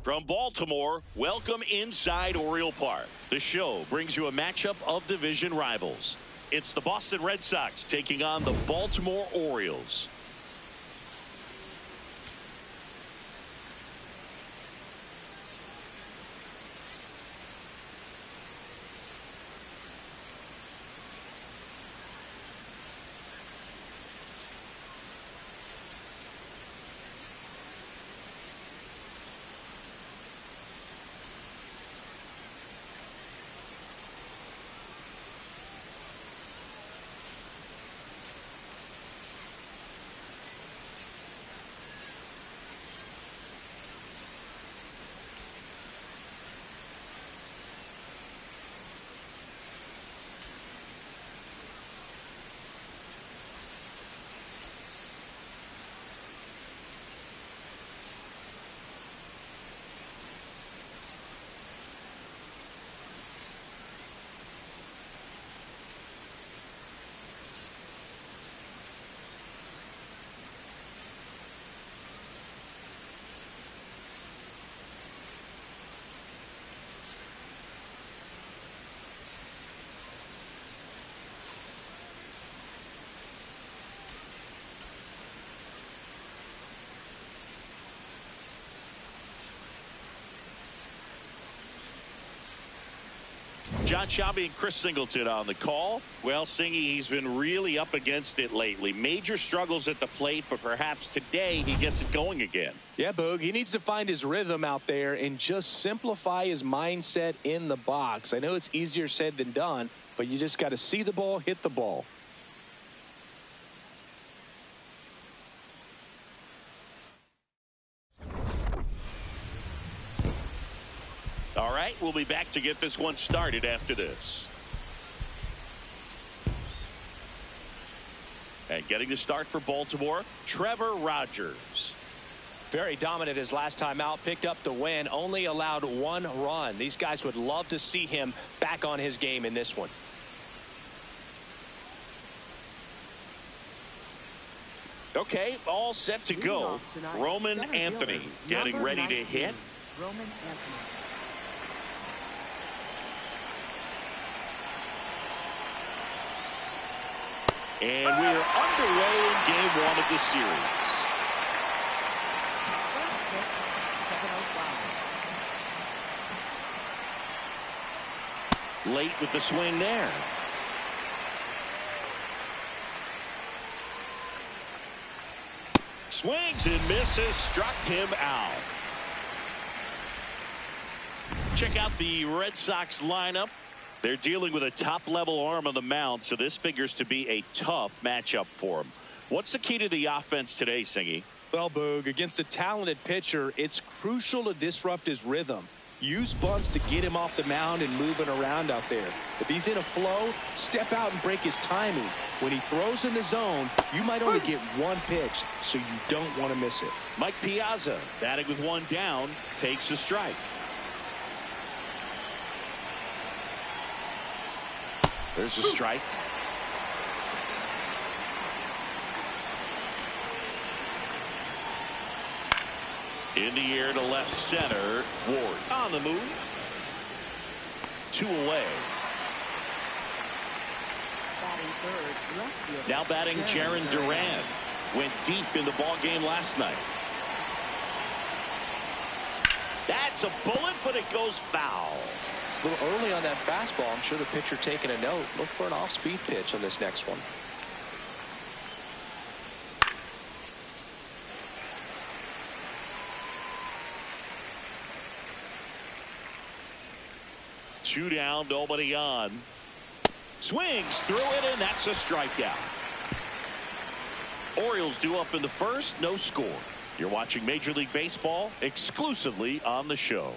From Baltimore, welcome inside Oriole Park. The show brings you a matchup of division rivals. It's the Boston Red Sox taking on the Baltimore Orioles. John Shelby and Chris Singleton on the call. Well, Singy, he's been really up against it lately. Major struggles at the plate, but perhaps today he gets it going again. Yeah, Boog, he needs to find his rhythm out there and just simplify his mindset in the box. I know it's easier said than done, but you just got to see the ball, hit the ball. All right, we'll be back to get this one started after this. And getting the start for Baltimore, Trevor Rogers. Very dominant his last time out, picked up the win, only allowed 1 run. These guys would love to see him back on his game in this one. Okay, all set to go. Roman Anthony getting ready to hit. Roman Anthony. And we're underway in game 1 of the series. Late with the swing there. Swings and misses, struck him out. Check out the Red Sox lineup. They're dealing with a top-level arm on the mound, so this figures to be a tough matchup for them. What's the key to the offense today, Singy? Well, Boog, against a talented pitcher, it's crucial to disrupt his rhythm. Use bunts to get him off the mound and moving around out there. If he's in a flow, step out and break his timing. When he throws in the zone, you might only get 1 pitch, so you don't want to miss it. Mike Piazza, batting with 1 down, takes a strike. There's a strike. In the air to left center. Ward on the move. 2 away. Now batting Jaron Duran. Went deep in the ball game last night. That's a bullet, but it goes foul. A little early on that fastball. I'm sure the pitcher taking a note. Look for an off-speed pitch on this next one. Two down, nobody on. Swings through it, and that's a strikeout. Orioles due up in the first, no score. You're watching Major League Baseball exclusively on the show.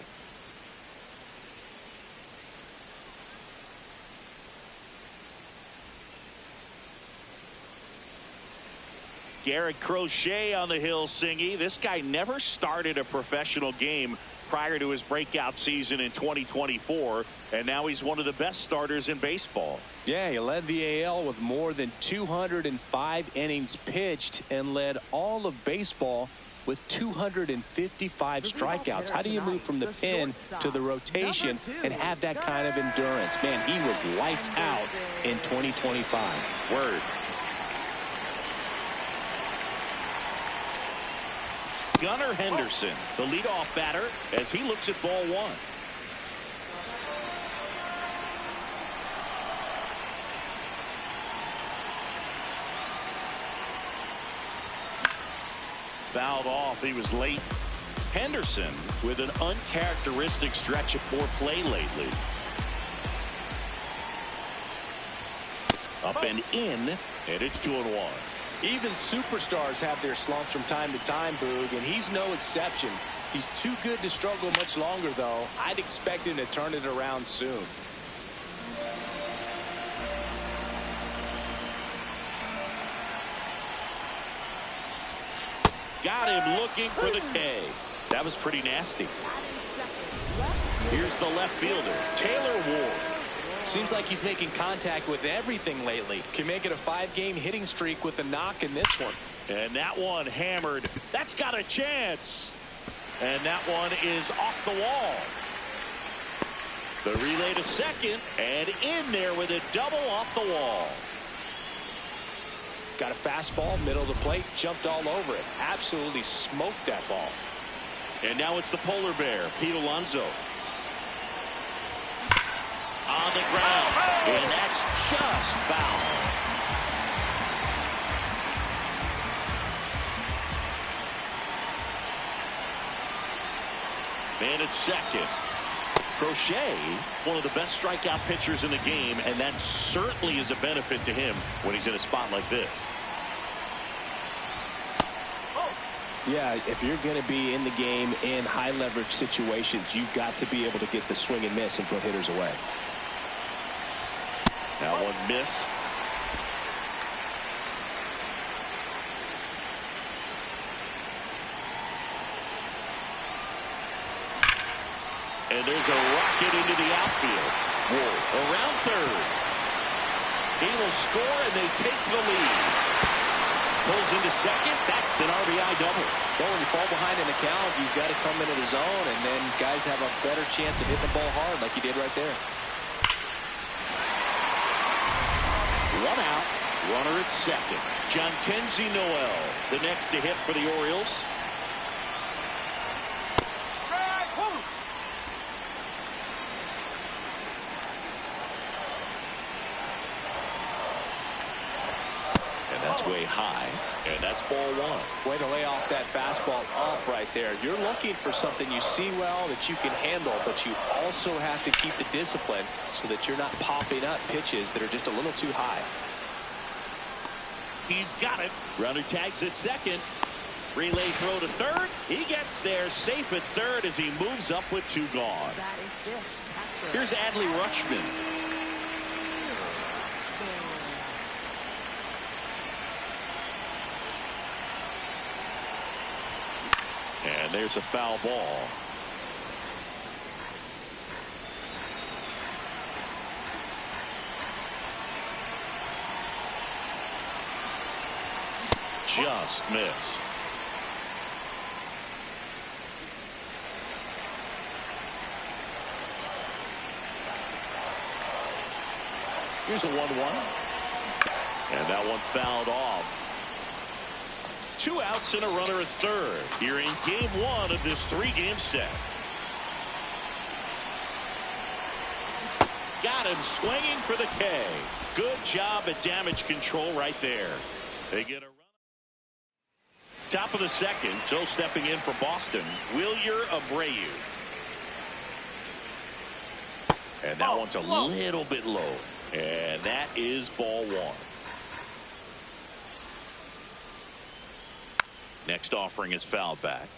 Garrett Crochet on the hill, Singy. This guy never started a professional game prior to his breakout season in 2024, and now he's one of the best starters in baseball. Yeah, he led the AL with more than 205 innings pitched and led all of baseball with 255 strikeouts. How do you move from the pen to the rotation and have that kind of endurance? Man, he was lights out in 2025. Word. Gunnar Henderson, the leadoff batter, as he looks at ball one. Fouled off. He was late. Henderson with an uncharacteristic stretch of poor play lately. Up and in, and it's 2-1. Even superstars have their slumps from time to time, Boog, and he's no exception. He's too good to struggle much longer, though. I'd expect him to turn it around soon. Got him looking for the K. That was pretty nasty. Here's the left fielder, Taylor Ward. Seems like he's making contact with everything lately. Can make it a 5-game hitting streak with a knock in this one. And that one hammered. That's got a chance. And that one is off the wall. The relay to second, and in there with a double off the wall. Got a fastball, middle of the plate, jumped all over it. Absolutely smoked that ball. And now it's the polar bear, Pete Alonso. On the ground, and that's just foul. Man at second. Crochet, one of the best strikeout pitchers in the game, and that certainly is a benefit to him when he's in a spot like this. Yeah, if you're going to be in the game in high leverage situations, you've got to be able to get the swing and miss and put hitters away. That one missed. And there's a rocket into the outfield. Ward around third. He will score, and they take the lead. Pulls into second. That's an RBI double. Well, when you fall behind in the count, you've got to come into the zone, and then guys have a better chance of hitting the ball hard like you did right there. One out. Runner at second. John Kenzie Noel, the next to hit for the Orioles. Way high, and that's ball one. Way to lay off that fastball off right there. You're looking for something you see well that you can handle, but you also have to keep the discipline so that you're not popping up pitches that are just a little too high. He's got it. Runner tags at second. Relay throw to third. He gets there safe at third as he moves up with 2 gone. Here's Adley Rutschman. And there's a foul ball. Just missed. Here's a 1-1. And that one fouled off. 2 outs and a runner at third here in game 1 of this 3-game set. Got him swinging for the K. Good job at damage control right there. They get a run. Top of the second, Joe stepping in for Boston, Wilyer Abreu. And that one's a little bit low. And that is ball 1. Next offering is fouled back.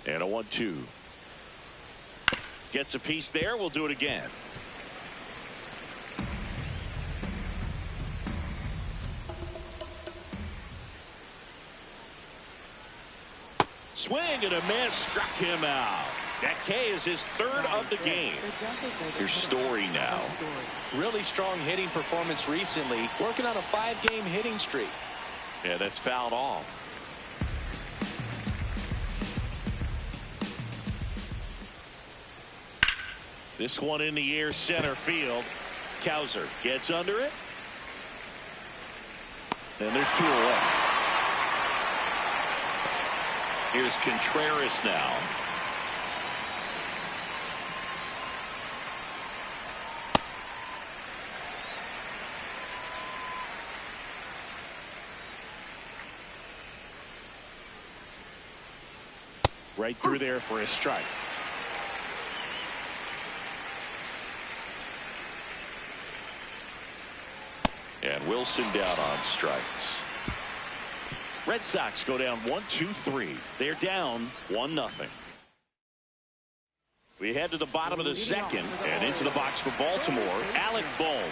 And a 1-2. Gets a piece there. We'll do it again. swing and a miss, struck him out. That K is his third of the game. Here's Story now. Really strong hitting performance recently, working on a 5-game hitting streak. Yeah, that's fouled off. This one in the air, center field. Cowser gets under it. And there's 2 away. Here's Contreras now. Right through there for a strike. And Wilson down on strikes. Red Sox go down 1-2-3. They're down 1-0. We head to the bottom of the second and into the box for Baltimore. Alec Bohm.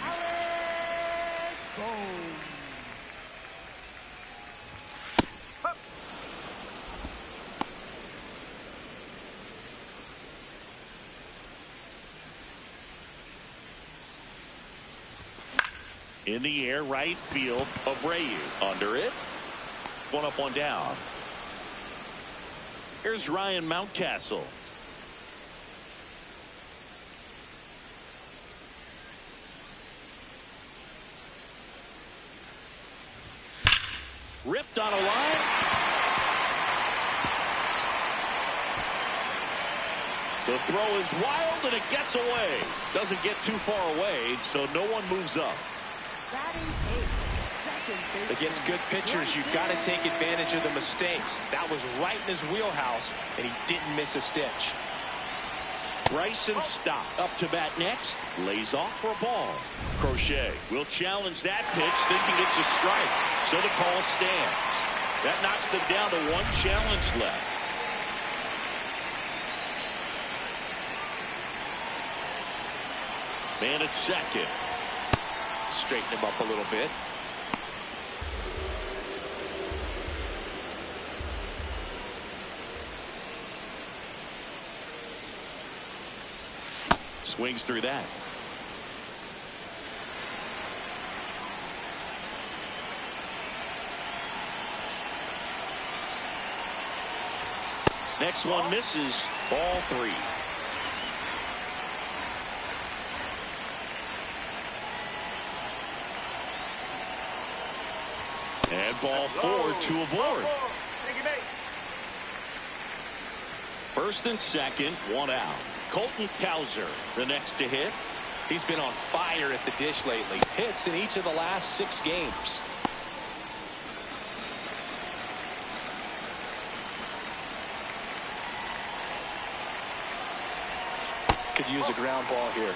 In the air, right field, Abreu under it. 1 up, 1 down. Here's Ryan Mountcastle. Ripped on a line. The throw is wild and it gets away. Doesn't get too far away, so no one moves up. Against good pitchers, you've got to take advantage of the mistakes. That was right in his wheelhouse, and he didn't miss a stitch. Bryson Stott up to bat next. Lays off for a ball. Crochet will challenge that pitch, thinking it's a strike. So the call stands. That knocks them down to 1 challenge left. Man at second. Straighten him up a little bit. Swings through that. Next one misses. Ball 3. And ball 4, 2 aboard. First and second, 1 out. Colton Cowser, the next to hit. He's been on fire at the dish lately. Hits in each of the last 6 games. Could use a ground ball here.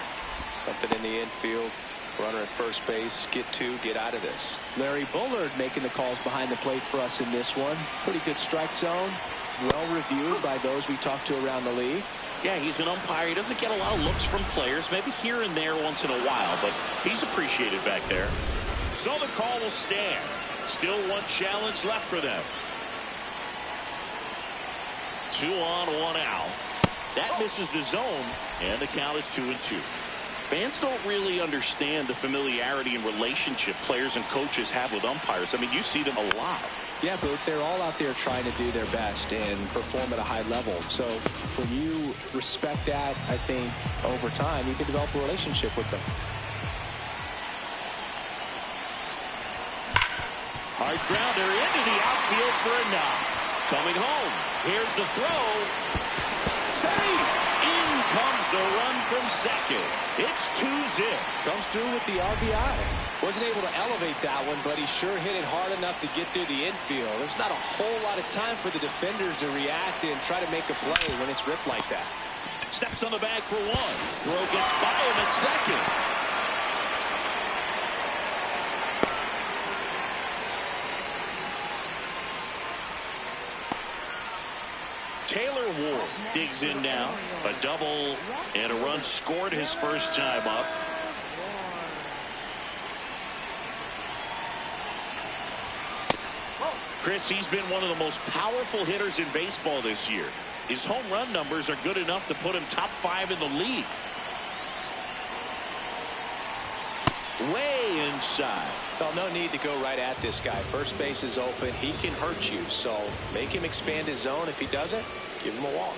Something in the infield. Runner at first base. Get 2, get out of this. Larry Bullard making the calls behind the plate for us in this one. Pretty good strike zone. Well reviewed by those we talked to around the league. Yeah, he's an umpire. He doesn't get a lot of looks from players, maybe here and there once in a while, but he's appreciated back there. So the call will stand. Still 1 challenge left for them. 2 on, 1 out. That misses the zone, and the count is 2-2. Fans don't really understand the familiarity and relationship players and coaches have with umpires. I mean, you see them a lot. Yeah, but they're all out there trying to do their best and perform at a high level. So when you respect that, I think over time you can develop a relationship with them. Hard grounder into the outfield for a knock. Coming home. Here's the throw. Save! In comes the run from second. It's 2-zip. Comes through with the RBI. Wasn't able to elevate that one, but he sure hit it hard enough to get through the infield. There's not a whole lot of time for the defenders to react and try to make a play when it's ripped like that. Steps on the bag for 1. Throw gets by him at second. Taylor Ward digs in now. A double and a run scored his first time up. Chris, he's been one of the most powerful hitters in baseball this year. His home run numbers are good enough to put him top 5 in the league. Way inside. Well, no need to go right at this guy. First base is open. He can hurt you, so make him expand his zone. If he doesn't, give him a walk.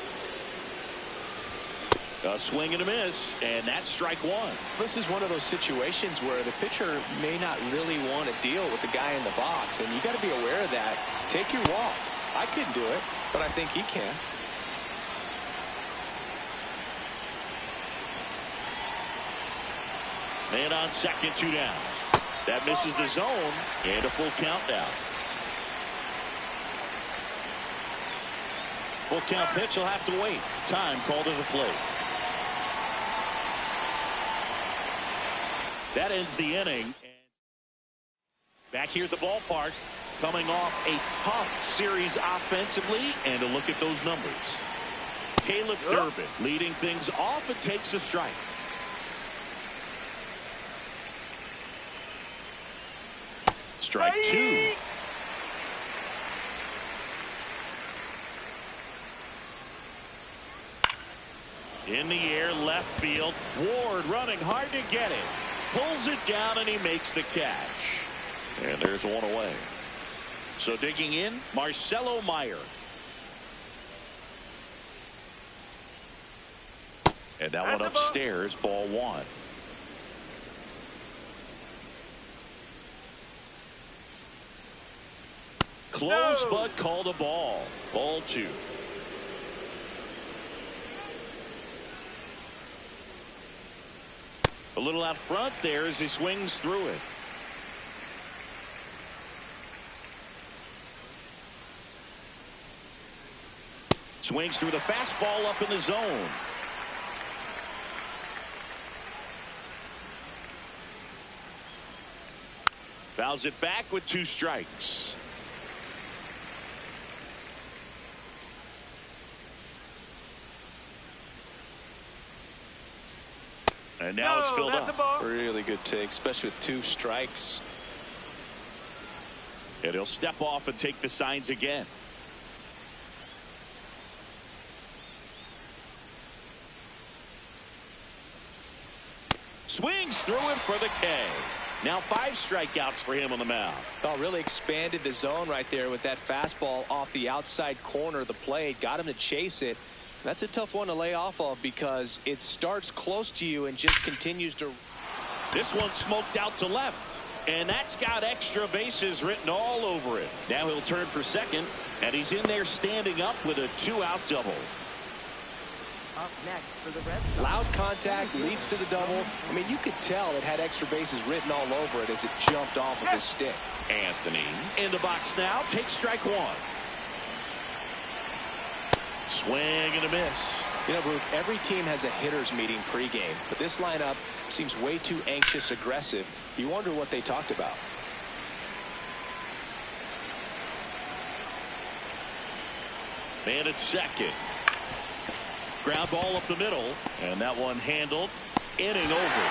A swing and a miss, and that's strike 1. This is one of those situations where the pitcher may not really want to deal with the guy in the box, and you got to be aware of that. Take your walk. I couldn't do it, but I think he can. And on second, 2 down. That misses the zone, and a full count now. Full count pitch will have to wait. Time called to the plate. That ends the inning. Back here at the ballpark, coming off a tough series offensively, and a look at those numbers. Caleb Durbin leading things off and takes a strike. Strike 2. In the air, left field. Ward running hard to get it. Pulls it down, and he makes the catch. And there's one away. So digging in, Marcelo Meyer. And that one upstairs, ball 1. Close, but called a ball. Ball 2. A little out front there as he swings through it. Swings through the fastball up in the zone. Fouls it back with 2 strikes. And now it's filled up. Really good take, especially with 2 strikes. And he'll step off and take the signs again. Swings through him for the K. Now 5 strikeouts for him on the mound. Oh, really expanded the zone right there with that fastball off the outside corner of the plate. Got him to chase it. That's a tough one to lay off of because it starts close to you and just continues to. This one smoked out to left, and that's got extra bases written all over it. Now he'll turn for second, and he's in there standing up with a 2-out double. Up next for the Red Sox. Loud contact leads to the double. I mean, you could tell it had extra bases written all over it as it jumped off of his stick. Anthony in the box now, takes strike 1. Swing and a miss. You know, Bruce, every team has a hitters meeting pregame, but this lineup seems way too anxious, aggressive. You wonder what they talked about. Man at second. Ground ball up the middle, and that one handled. Inning over.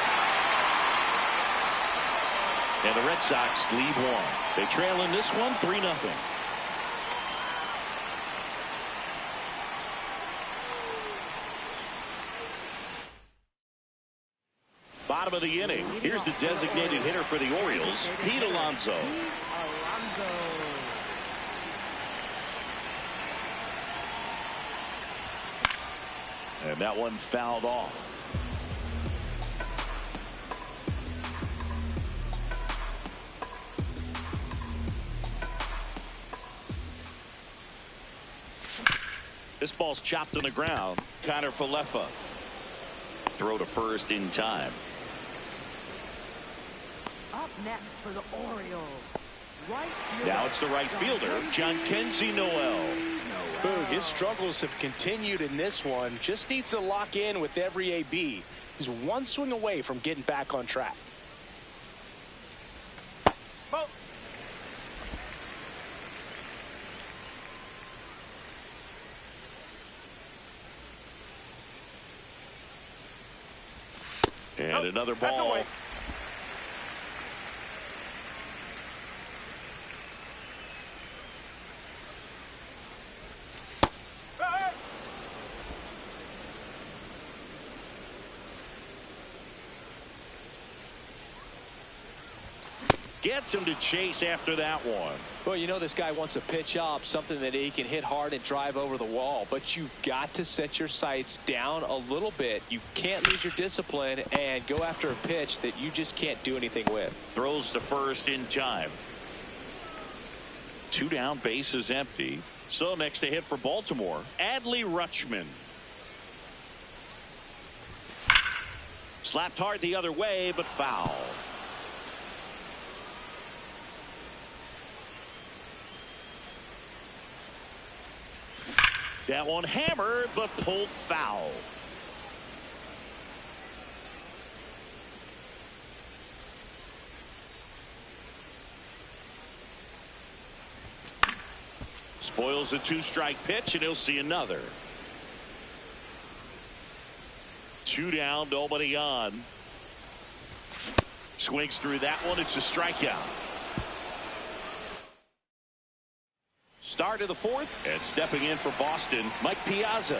And the Red Sox lead 1. They trail in this one 3-0. Bottom of the inning. Here's the designated hitter for the Orioles, Pete Alonso. And that one fouled off. This ball's chopped on the ground. Connor Falefa. Throw to first in time. Up next for the Orioles. Now it's the right fielder, John Kenzie Noel. Boog, his struggles have continued in this one. Just needs to lock in with every AB. He's one swing away from getting back on track. Oh. And another ball. Gets him to chase after that one. Well, you know this guy wants a pitch up, something that he can hit hard and drive over the wall. But you've got to set your sights down a little bit. You can't lose your discipline and go after a pitch that you just can't do anything with. Throws to first in time. 2 down, bases empty. So next to hit for Baltimore, Adley Rutschman. Slapped hard the other way, but foul. That one hammered, but pulled foul. Spoils the 2-strike pitch, and he'll see another. 2 down, nobody on. Swings through that one. It's a strikeout. Start of the 4th, and stepping in for Boston, Mike Piazza.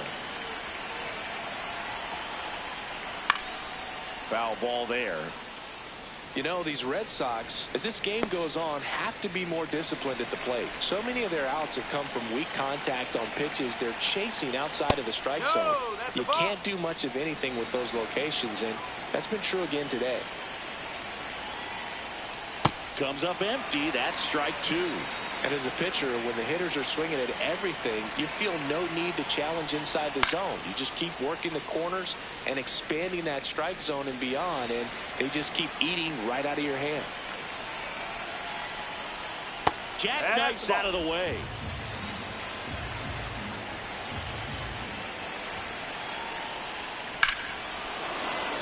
Foul ball there. You know, these Red Sox, as this game goes on, have to be more disciplined at the plate. So many of their outs have come from weak contact on pitches they're chasing outside of the strike zone. You can't do much of anything with those locations, and that's been true again today. Comes up empty. That's strike 2. And as a pitcher, when the hitters are swinging at everything, you feel no need to challenge inside the zone. You just keep working the corners and expanding that strike zone and beyond, and they just keep eating right out of your hand. Jackknifes out of the way.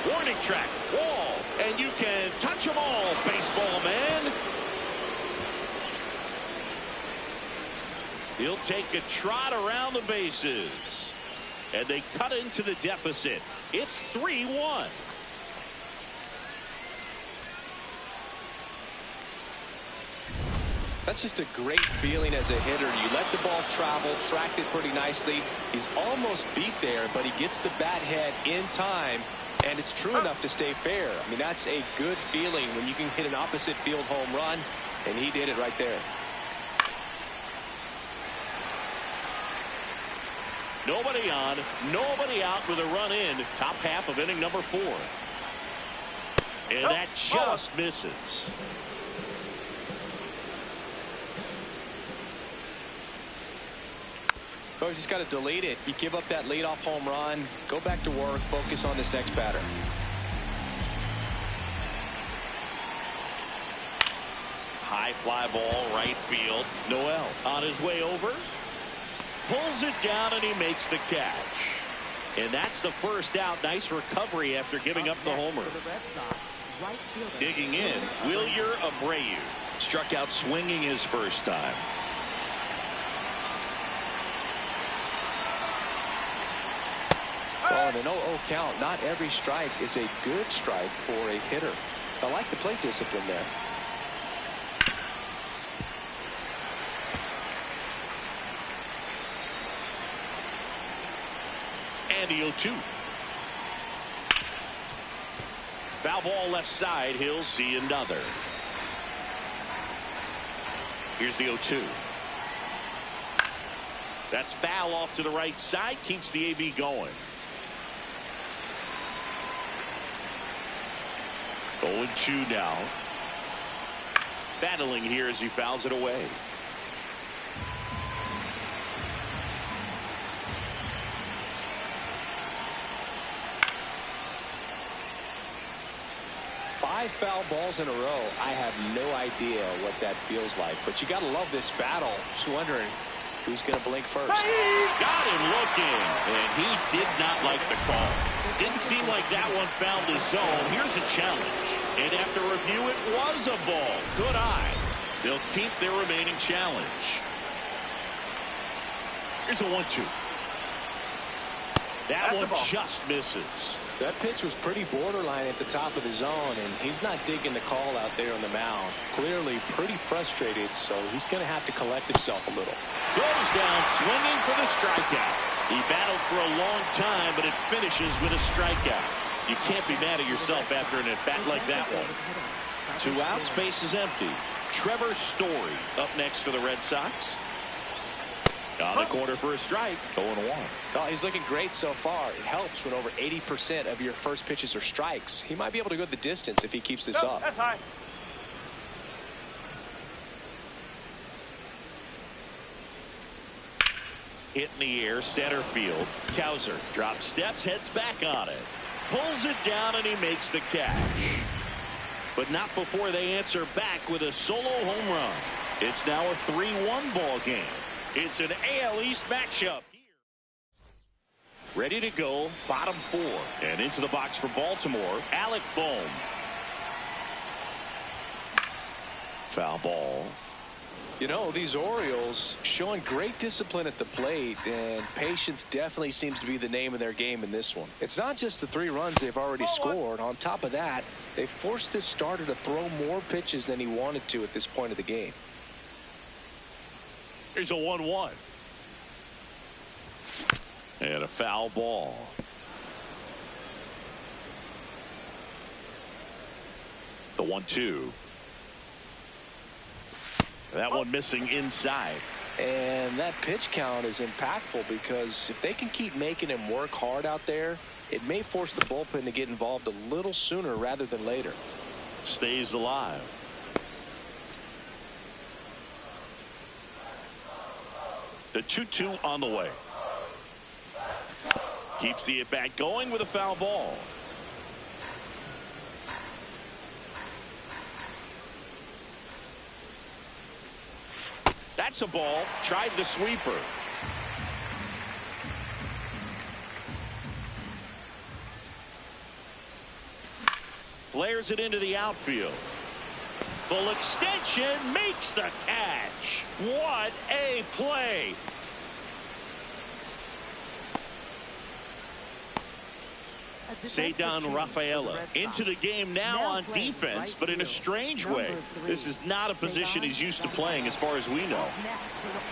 Warning track, wall, and you can touch them all, baseball man. He'll take a trot around the bases. And they cut into the deficit. It's 3-1. That's just a great feeling as a hitter. You let the ball travel, tracked it pretty nicely. He's almost beat there, but he gets the bat head in time, and it's true enough to stay fair. I mean, that's a good feeling when you can hit an opposite field home run, and he did it right there. Nobody on, nobody out with a run in. Top half of inning number 4. And that just misses. Oh, you just got to delete it. You give up that leadoff home run. Go back to work. Focus on this next batter. High fly ball, right field. Noel on his way over. Pulls it down, and he makes the catch. And that's the first out. Nice recovery after giving up the homer. Digging in, Wilyer Abreu. Struck out swinging his first time. Oh, and an 0-0 count. Not every strike is a good strike for a hitter. I like the plate discipline there. And the 0-2. Foul ball left side. He'll see another. Here's the 0-2. That's foul off to the right side. Keeps the AB going. 0-2 now. Battling here as he fouls it away. Five foul balls in a row. I have no idea what that feels like, but you got to love this battle. Just wondering who's going to blink first. Got him looking, and he did not like the call. Didn't seem like that one found the zone. Here's a challenge, and after review, it was a ball. Good eye. They'll keep their remaining challenge. Here's a 1-2. That one just misses. That pitch was pretty borderline at the top of the zone, and he's not digging the call out there on the mound. Clearly pretty frustrated, so he's going to have to collect himself a little. Goes down swinging for the strikeout. He battled for a long time, but it finishes with a strikeout. You can't be mad at yourself after an at-bat like that one. Two outs, base is empty. Trevor Story up next for the Red Sox. On the corner for a strike. 0-1. Oh, he's looking great so far. It helps when over 80% of your first pitches are strikes. He might be able to go the distance if he keeps this up. That's high. Hit in the air, center field. Kowser drops steps, heads back on it. Pulls it down, and he makes the catch. But not before they answer back with a solo home run. It's now a 3-1 ball game. It's an AL East matchup. Ready to go, bottom four. And into the box for Baltimore, Alec Bohm. Foul ball. You know, these Orioles showing great discipline at the plate, and patience definitely seems to be the name of their game in this one. It's not just the 3 runs they've already scored. On top of that, they forced this starter to throw more pitches than he wanted to at this point of the game. Here's a 1-1. And a foul ball. The 1-2. That one missing inside. And that pitch count is impactful because if they can keep making him work hard out there, it may force the bullpen to get involved a little sooner rather than later. Stays alive. The 2-2 on the way. Keeps the at-bat going with a foul ball. That's a ball. Tried the sweeper. Flares it into the outfield. Full extension, makes the catch. What a play. Ceddanne Rafaela into the game now on defense, but in a strange way. This is not a position he's used to playing as far as we know.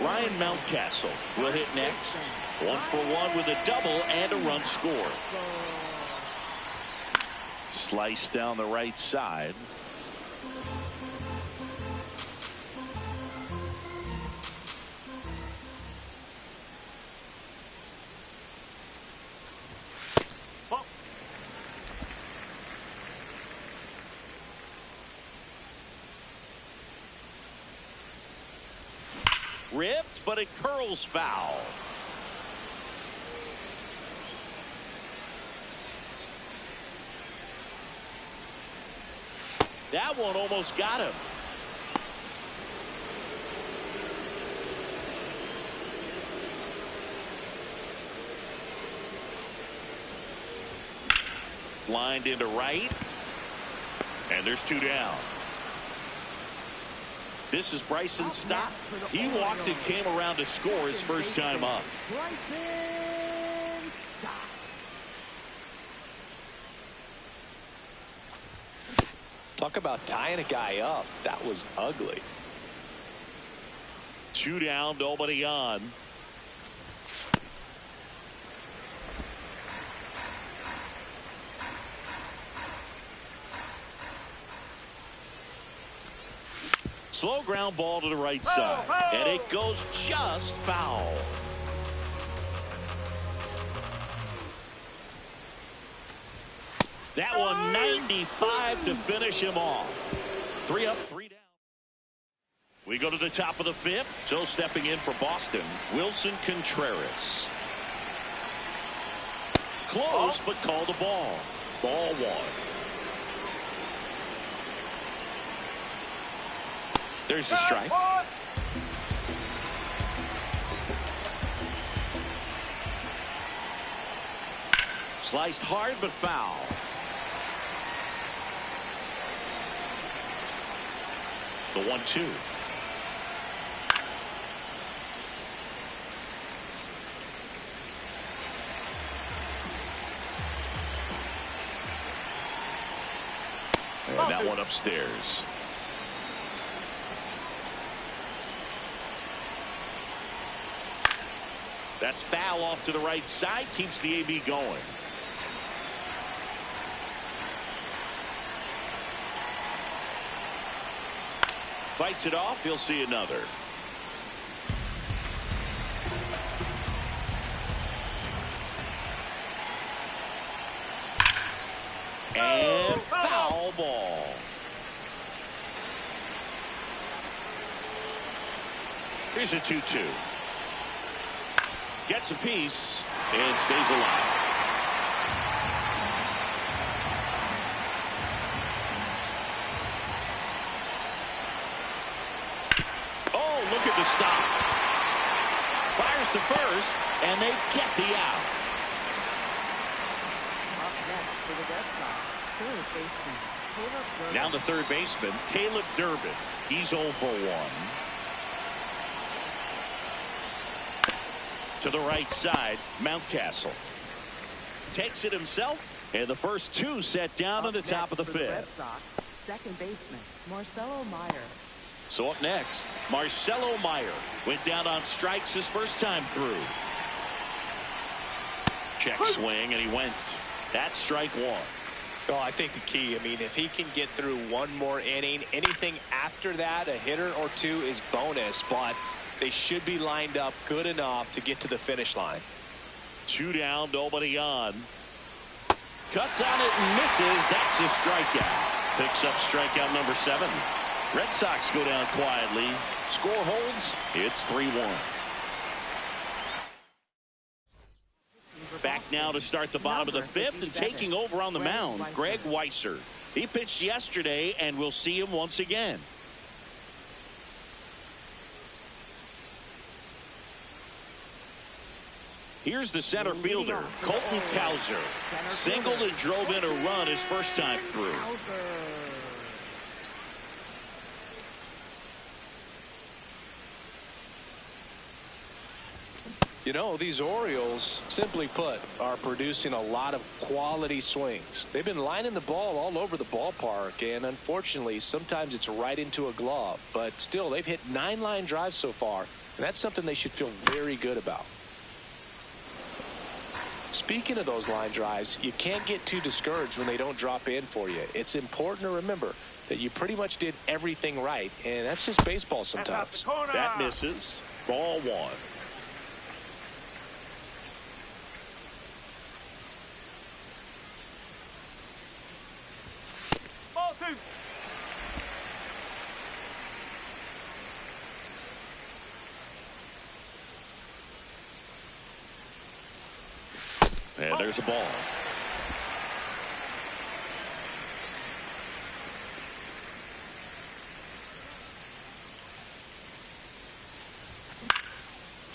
Ryan Mountcastle will hit next. 1-for-1 with a double and a run scored. Slice down the right side. Ripped, but it curls foul. That one almost got him. Lined into right. And there's 2 down. This is Bryson Stott. He walked and came around to score his first time up. Talk about tying a guy up. That was ugly. 2 down, nobody on. Slow ground ball to the right side. And it goes just foul. That one 95 to finish him off. 3 up, 3 down. We go to the top of the 5th. So stepping in for Boston, Wilson Contreras. Close, but called a ball. Ball 1. There's the strike. Sliced hard but foul. The 1-2. And that one upstairs. That's foul off to the right side. Keeps the AB going. Fights it off. He'll see another. And foul ball. Here's a 2-2. Gets a piece and stays alive. Oh, look at the stop. Fires to first, and they get the out. Up next for the Red Sox, third baseman, Caleb Durbin. Now the third baseman, Caleb Durbin. He's 0 for 1. To the right side, Mountcastle takes it himself, and the first two set down on the top of the fifth. Red Sox, second baseman, Marcelo Meyer. So up next, Marcelo Meyer went down on strikes his first time through. Check swing, and he went. That's strike one. Well, I think the key, I mean, if he can get through one more inning, anything after that, a hitter or two is bonus, but they should be lined up good enough to get to the finish line. 2 down, nobody on. Cuts on it and misses. That's a strikeout. Picks up strikeout number 7. Red Sox go down quietly. Score holds. It's 3-1. Back now to start the bottom of the fifth, and taking over on the mound, Greg Weisser. He pitched yesterday, and we'll see him once again. Here's the center fielder, Colton Cowser. Singled and drove in a run his first time through. You know, these Orioles, simply put, are producing a lot of quality swings. They've been lining the ball all over the ballpark, and unfortunately, sometimes it's right into a glove. But still, they've hit 9 line drives so far, and that's something they should feel very good about. Speaking of those line drives, you can't get too discouraged when they don't drop in for you. It's important to remember that you pretty much did everything right, and that's just baseball sometimes. That misses. Ball 1. Ball 2. And there's a ball.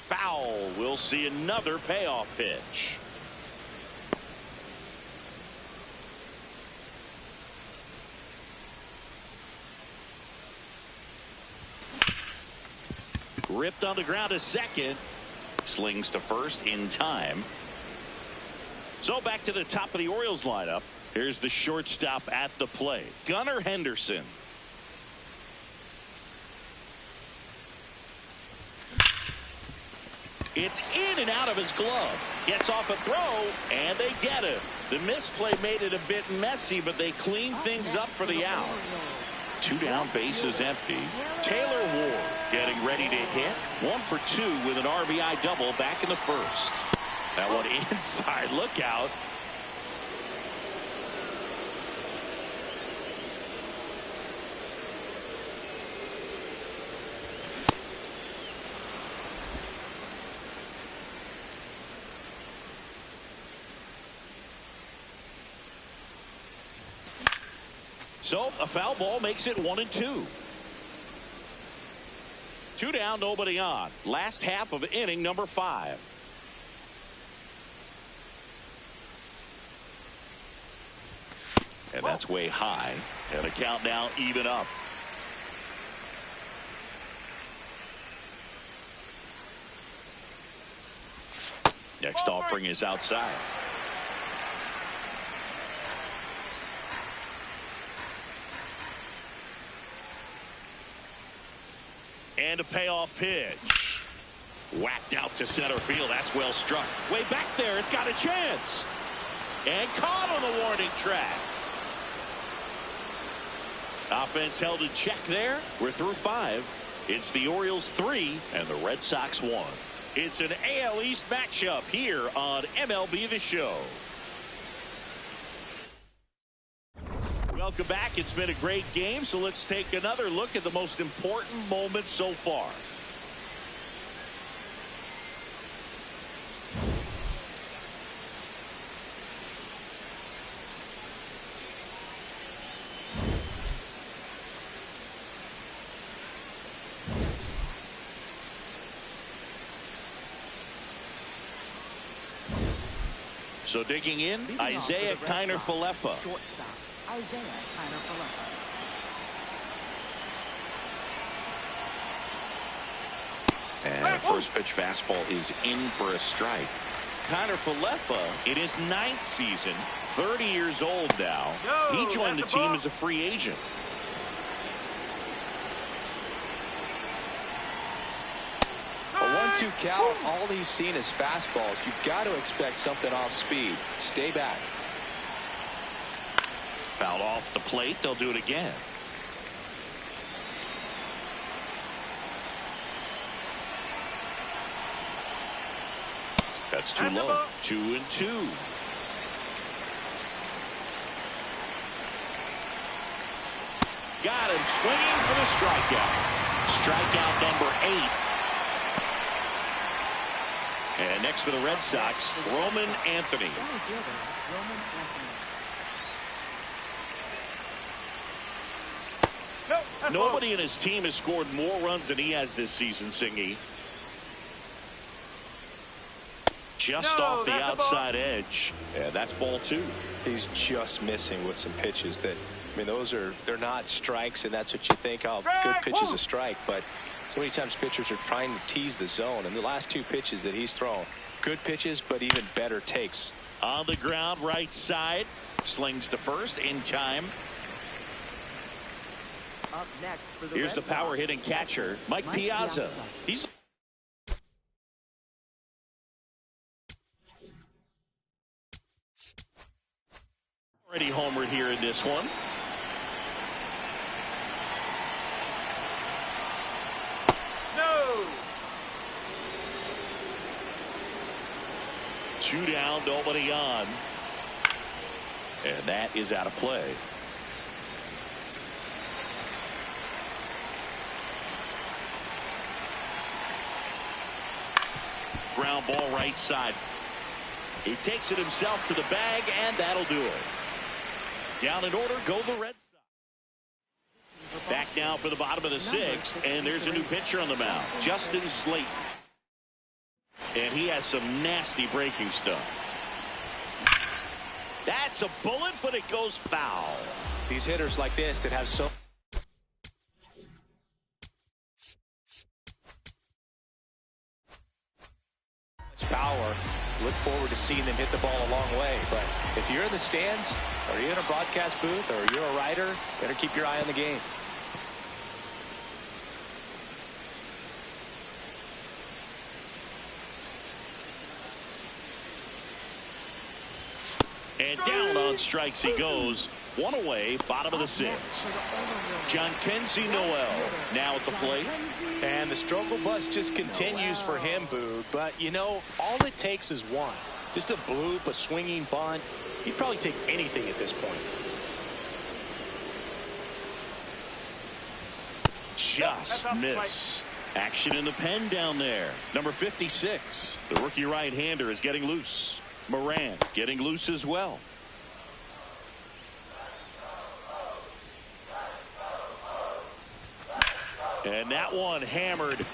Foul. We'll see another payoff pitch. Ripped on the ground to second. Slings to first in time. So back to the top of the Orioles lineup. Here's the shortstop at the plate, Gunnar Henderson. It's in and out of his glove. Gets off a throw, and they get it. The misplay made it a bit messy, but they cleaned things up for the out. 2 down, bases empty. Taylor Ward getting ready to hit. 1 for 2 with an RBI double back in the first. That one inside. Look out. So a foul ball makes it 1-2. 2 down, nobody on. Last half of inning number 5. And that's way high. And the count now even up. Next offering is outside. And a payoff pitch. Whacked out to center field. That's well struck. Way back there. It's got a chance. And caught on the warning track. Offense held in check there. We're through 5. It's the Orioles 3 and the Red Sox 1. It's an AL East matchup here on MLB The Show. Welcome back. It's been a great game, so let's take another look at the most important moments so far. So digging in, Isaiah Kiner-Falefa. And first pitch fastball is in for a strike. Kiner-Falefa in his 9th season, 30 years old now. He joined the team as a free agent. A 1-2 count, all he's seen is fastballs. You've got to expect something off speed. Stay back. Fouled off the plate. They'll do it again. That's too low. 2-2. Got him swinging for the strikeout. Strikeout number 8. And next for the Red Sox, Roman Anthony. Nobody in his team has scored more runs than he has this season, Singy. Just off the outside edge. And that's ball 2. He's just missing with some pitches that, I mean, they're not strikes, and that's what you think, oh, good pitch is a strike. But so many times pitchers are trying to tease the zone, and the last 2 pitches that he's thrown, good pitches, but even better takes. On the ground, right side. Slings to first in time. Up next for the Here's the Red power Sox. hitting catcher, Mike Piazza. He's already homered here in this one. No. 2 down, nobody on. And that is out of play. Ground ball right side. He takes it himself to the bag, and that'll do it. Down in order, go the Red Sox. Back now for the bottom of the 6th, and there's a new pitcher on the mound, Justin Slayton. And he has some nasty breaking stuff. That's a bullet, but it goes foul. These hitters like this that have so much power, look forward to seeing them hit the ball a long way. But if you're in the stands, or you're in a broadcast booth, or you're a writer, better keep your eye on the game. And down on strikes he goes. 1 away, bottom of the 6th. Jhonkensy Noel now at the plate. And the struggle bus just continues for him, Boog. But, you know, all it takes is one. Just a bloop, a swinging bunt. He'd probably take anything at this point. Just missed. Action in the pen down there. Number 56. The rookie right-hander is getting loose. Moran getting loose as well. And that one hammered.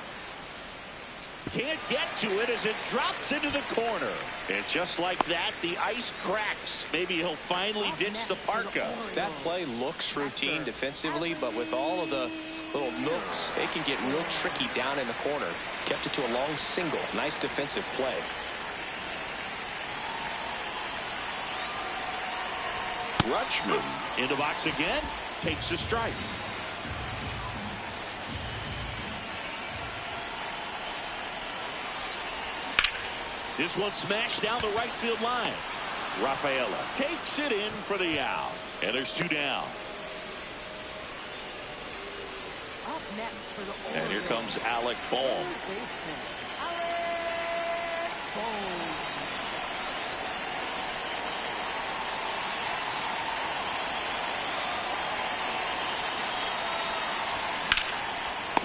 Can't get to it as it drops into the corner. And just like that, the ice cracks. Maybe he'll finally ditch the parka. That play looks routine defensively, but with all of the little nooks, they can get real tricky down in the corner. Kept it to a long single. Nice defensive play. Rutschman in the box again. Takes a strike. This one smashed down the right field line. Rafaela takes it in for the out. And there's 2 down. Up next for the Orioles. And here comes Alec Bohm. Third baseman, Alec Bohm.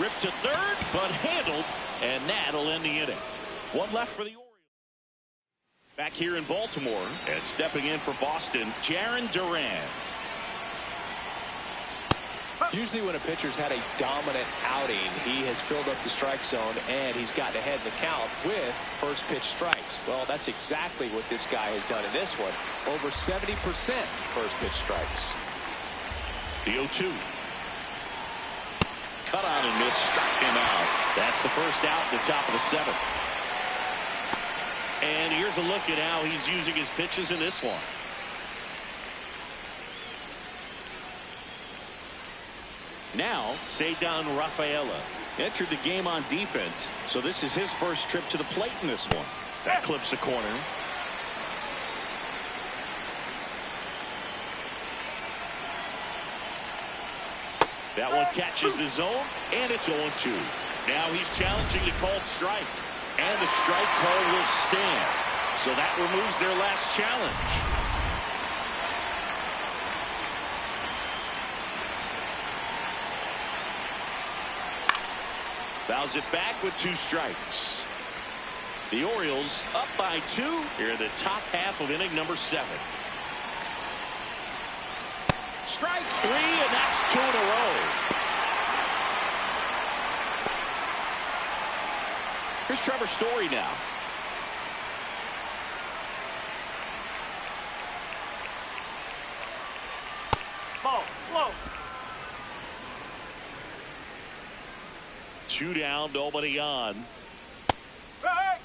Ripped to third, but handled, and that'll end the inning. One left for the Orioles. Back here in Baltimore, and stepping in for Boston, Jarren Duran. Usually when a pitcher's had a dominant outing, he has filled up the strike zone and he's gotten ahead in the count with first pitch strikes. Well, that's exactly what this guy has done in this one. Over 70% first pitch strikes. The 0-2. Cut on and miss, struck him out. That's the first out in the top of the seventh. And here's a look at how he's using his pitches in this one. Now, Ceddanne Rafaela entered the game on defense, so this is his first trip to the plate in this one. That clips a corner. That one catches the zone, and it's 0-2. Now he's challenging the called strike, and the strike call will stand. So that removes their last challenge. Fouls it back with 2 strikes. The Orioles up by 2 here in the top half of inning number 7. Strike 3, and that's 2 in a row. Here's Trevor Story now. Low. 2 down, nobody on. Hey!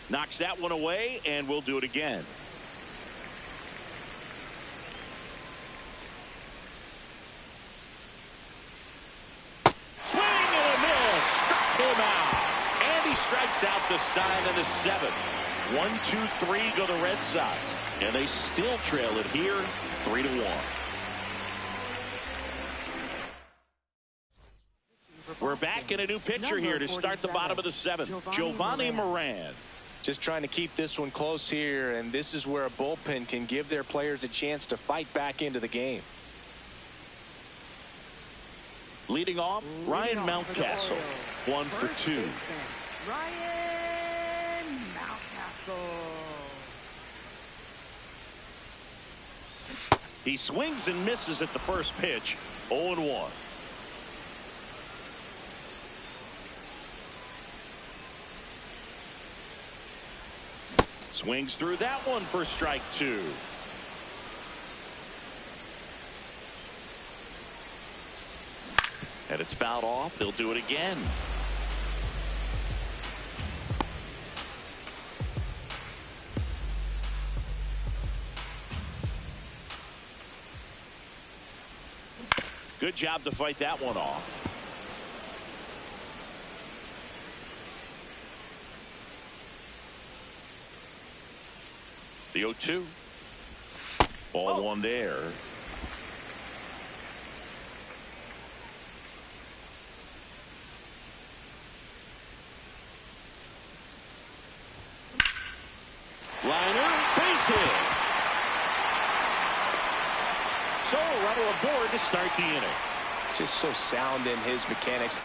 Knocks that one away, and we'll do it again. Strikes out the sign of the 7th. 1-2-3 go the Red Sox, and they still trail it here 3-1. We're back in a new pitcher here to start the bottom of the 7th. Giovanni Moran. Just trying to keep this one close here, and this is where a bullpen can give their players a chance to fight back into the game. Leading off, Ryan Mountcastle. 1 for 2. Ryan Mountcastle. He swings and misses at the first pitch. 0-1. Swings through that one for strike 2. And it's fouled off. They'll do it again. Good job to fight that one off. The 0-2. Ball 1 there. Liner, base hit. So a runner aboard to start the inning. Just so sound in his mechanics.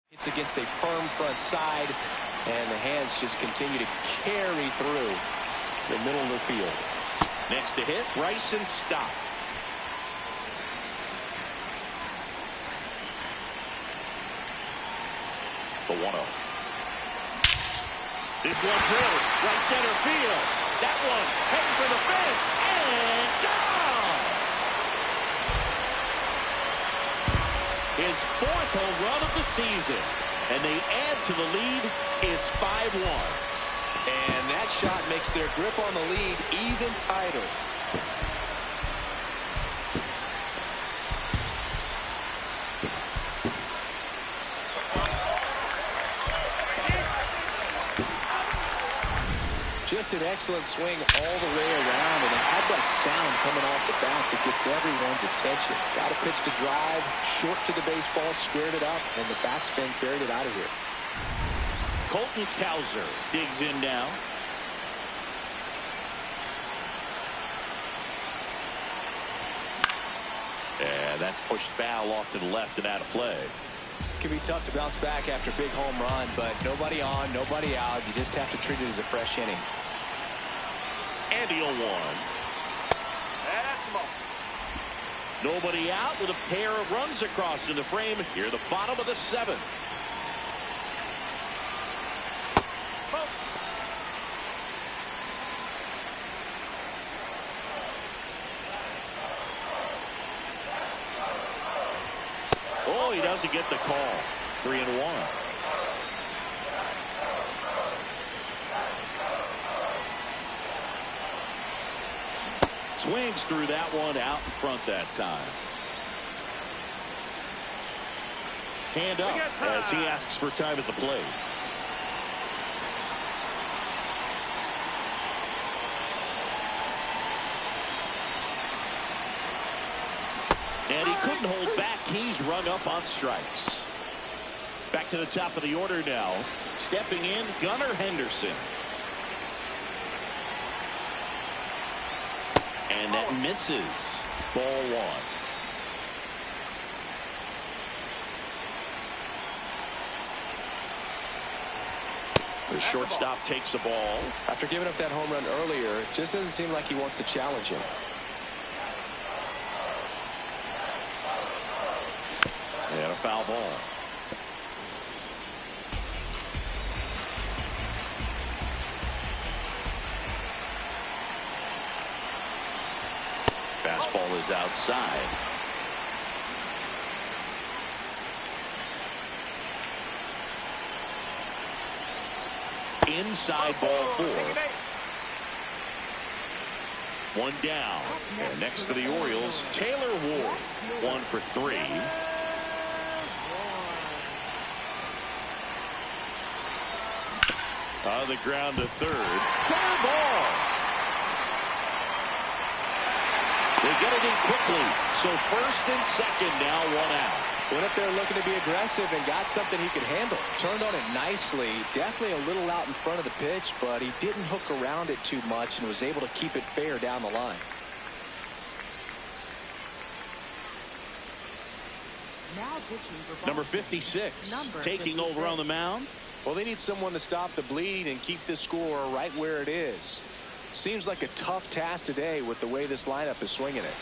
It's against a firm front side, and the hands just continue to carry through the middle of the field. Next to hit, Bryson Stott. The 1-0. This one drilled right center field. That one heading for the fence and gone. His 4th home run of the season. And they add to the lead. It's 5-1. And that shot makes their grip on the lead even tighter. Just an excellent swing all the way around, and it had that sound coming off the bat that gets everyone's attention. Got a pitch to drive, short to the baseball, squared it up, and the backspin carried it out of here. Colton Cowser digs in now. And that's pushed foul off to the left and out of play. It can be tough to bounce back after a big home run, but nobody on, nobody out. You just have to treat it as a fresh inning. And the 0-1. Nobody out with a pair of runs across in the frame here, the bottom of the 7th. Oh, he doesn't get the call. 3-1. Swings through that one out in front that time. Hand up as he asks for time at the plate. And he couldn't hold back. He's rung up on strikes. Back to the top of the order now. Stepping in, Gunnar Henderson. And that misses. Ball 1. The shortstop takes the ball. After giving up that home run earlier, it just doesn't seem like he wants to challenge him. And a foul ball. Fastball is outside. Inside ball 4. 1 down. And next for the Orioles, Taylor Ward. 1 for 3. On the ground to third. Fair ball. They get it in quickly. So first and second now, 1 out. Went up there looking to be aggressive and got something he could handle. Turned on it nicely. Definitely a little out in front of the pitch, but he didn't hook around it too much and was able to keep it fair down the line. Number 56 taking over on the mound. Well, they need someone to stop the bleed and keep this score right where it is. Seems like a tough task today with the way this lineup is swinging it.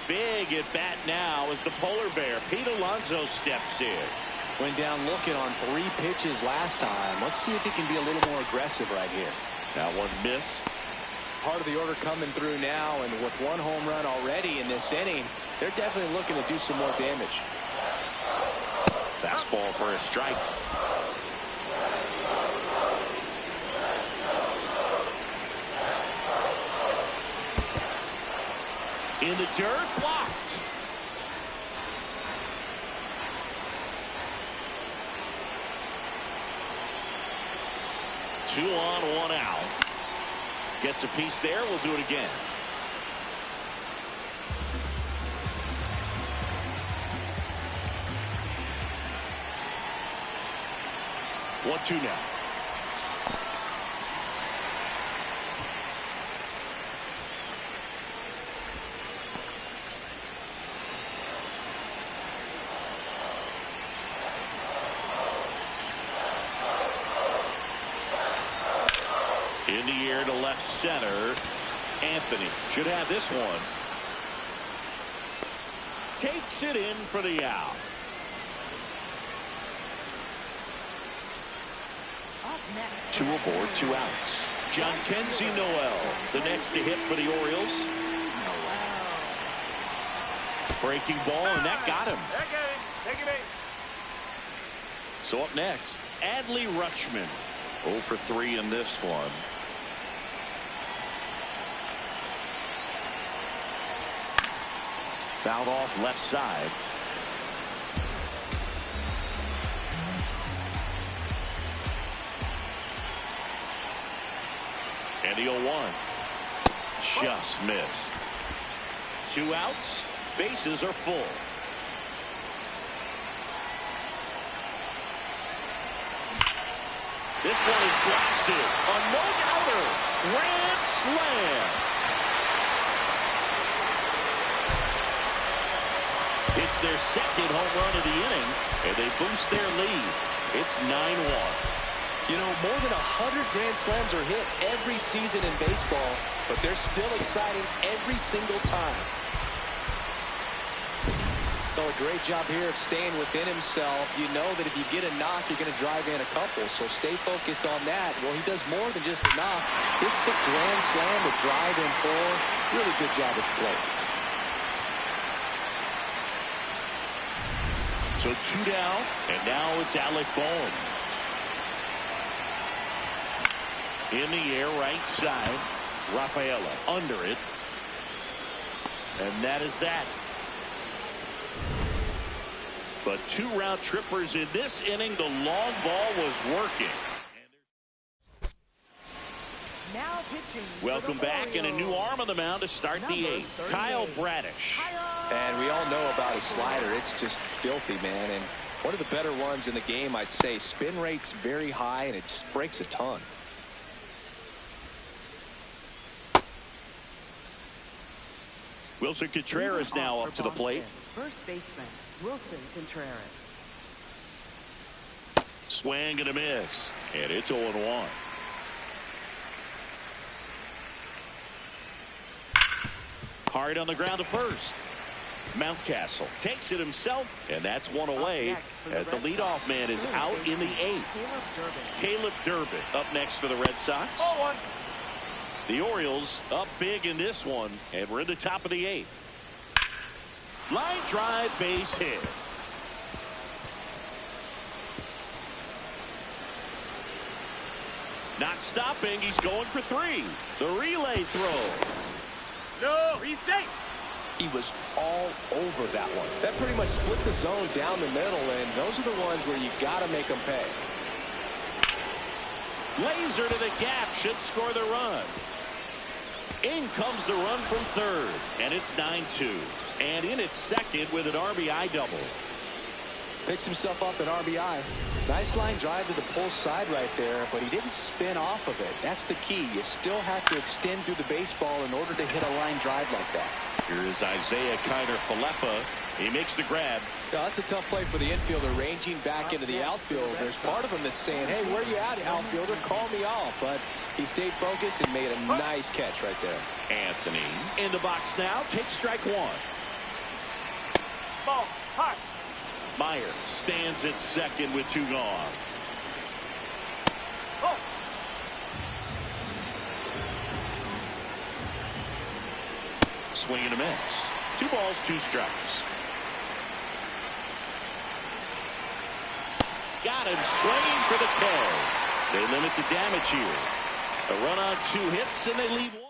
Big at bat now as the polar bear, Pete Alonso, steps in. Went down looking on 3 pitches last time. Let's see if he can be a little more aggressive right here. That one missed. Part of the order coming through now, and with 1 home run already in this inning, they're definitely looking to do some more damage. Fastball for a strike. In the dirt, blocked. Two on, 1 out. Gets a piece there. We'll do it again. One, 2 now. In the air to left center. Anthony should have this one. Takes it in for the out. Two aboard, 2 outs. John Kenzie Noel, the next to hit for the Orioles. Breaking ball, and that got him. So up next, Adley Rutschman. 0 for 3 in this one. Fouled off left side. And the 0-1. Just missed. 2 outs. Bases are full. This one is blasted. A no-doubter. Grand slam. It's their second home run of the inning, and they boost their lead. It's 9-1. You know, more than 100 grand slams are hit every season in baseball, but they're still exciting every single time. So a great job here of staying within himself. You know that if you get a knock, you're going to drive in a couple, so stay focused on that. Well, he does more than just a knock. It's the grand slam, the drive in 4. Really good job at the plate. So 2 down, and now it's Alec Bohm. In the air, right side. Rafaela under it. And that is that. But 2 round trippers in this inning. The long ball was working. Now pitching. Welcome back, and a new arm on the mound to start the 8th. Kyle Bradish. And we all know about his slider. It's just filthy, man. And one of the better ones in the game, I'd say. Spin rate's very high, and it just breaks a ton. Wilson Contreras now up to the plate. First baseman, Wilson Contreras. Swing and a miss. And it's 0-1. Hard on the ground to first. Mountcastle takes it himself, and that's one away as the leadoff man is out in the 8th. Caleb Durbin up next for the Red Sox. The Orioles up big in this one, and we're in the top of the 8th. Line drive, base hit. Not stopping, he's going for 3. The relay throw. No, he's safe. He was all over that one. That pretty much split the zone down the middle, and those are the ones where you got to make them pay. Laser to the gap, should score the run. In comes the run from third, and it's 9-2. And in at second with an RBI double. Picks himself up an RBI. Nice line drive to the pull side right there, but he didn't spin off of it. That's the key. You still have to extend through the baseball in order to hit a line drive like that. Here's Isaiah Kiner-Falefa. He makes the grab. Yeah, that's a tough play for the infielder, ranging back into the outfield. There's part of him that's saying, hey, where you at, outfielder? Call me off. But he stayed focused and made a nice catch right there. Anthony in the box now. Takes strike 1. Ball, hot. Meyer stands at second with 2 gone. Oh. Swing and a miss. 2 balls, 2 strikes. Got him swinging for the K. They limit the damage here. A run on 2 hits, and they leave 1.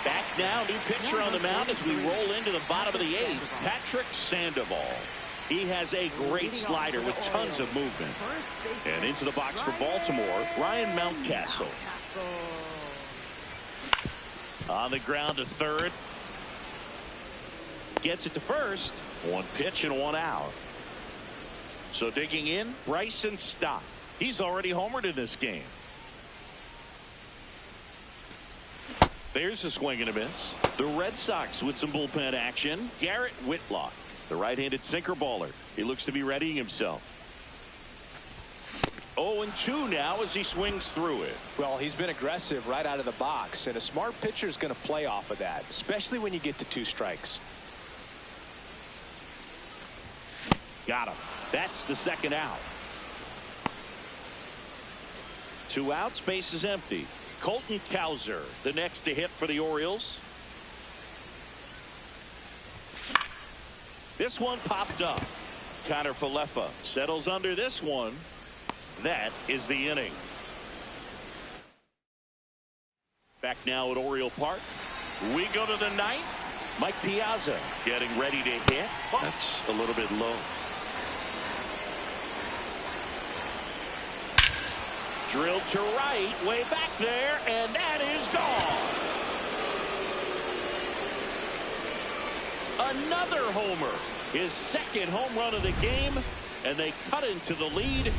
Back now, new pitcher on the mound as we roll into the bottom of the 8th. Patrick Sandoval. He has a great slider with tons of movement. And into the box for Baltimore, Ryan Mountcastle. On the ground to third. Gets it to first. 1 pitch and 1 out. So digging in, Bryson Stott. He's already homered in this game. There's a swing and a miss. The Red Sox with some bullpen action. Garrett Whitlock, the right-handed sinker baller. He looks to be readying himself. 0-2 now as he swings through it. Well, he's been aggressive right out of the box, and a smart pitcher is going to play off of that, especially when you get to 2 strikes. Got him. That's the second out. 2 outs, base is empty. Colton Cowser, the next to hit for the Orioles. This one popped up. Connor Falefa settles under this one. That is the inning. Back now at Oriole Park. We go to the ninth. Mike Piazza getting ready to hit. That's a little bit low. Drilled to right, way back there, and that is gone. Another homer, his second home run of the game, and they cut into the lead.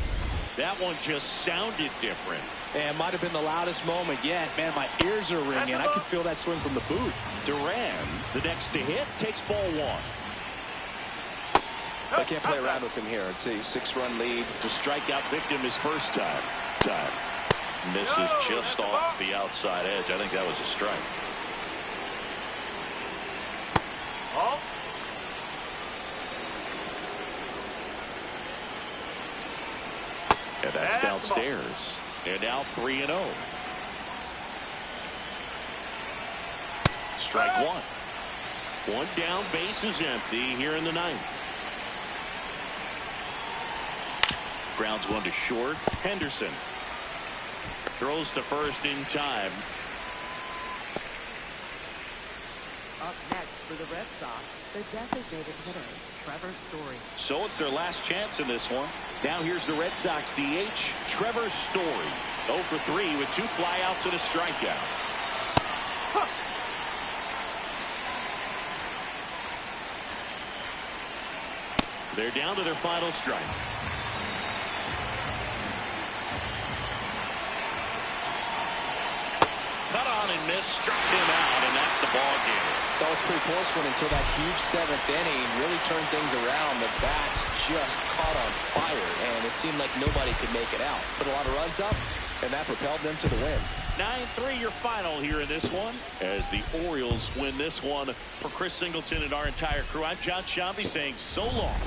That one just sounded different. And might have been the loudest moment yet. Man, my ears are ringing. I can feel that swing from the booth. Duran, the next to hit, takes ball one. They can't play around with him here. It's a 6-run lead. The strikeout victim his first time. Misses just off the outside edge. I think that was a strike. And that's downstairs. And now 3-0. Strike one. One down, base is empty here in the ninth. Grounds one to short. Henderson throws to first in time. Up next for the Red Sox, the designated hitter, Trevor Story. So it's their last chance in this one. Now here's the Red Sox DH, Trevor Story. 0 for 3 with 2 flyouts and a strikeout. They're down to their final strike. Cut on and miss, struck him out, and that's the ball game. That was a pretty close one until that huge 7th inning really turned things around. The bats just caught on fire, and it seemed like nobody could make it out. Put a lot of runs up, and that propelled them to the win. 9-3 your final here in this one as the Orioles win this one. For Chris Singleton and our entire crew, I'm John Shambi saying so long.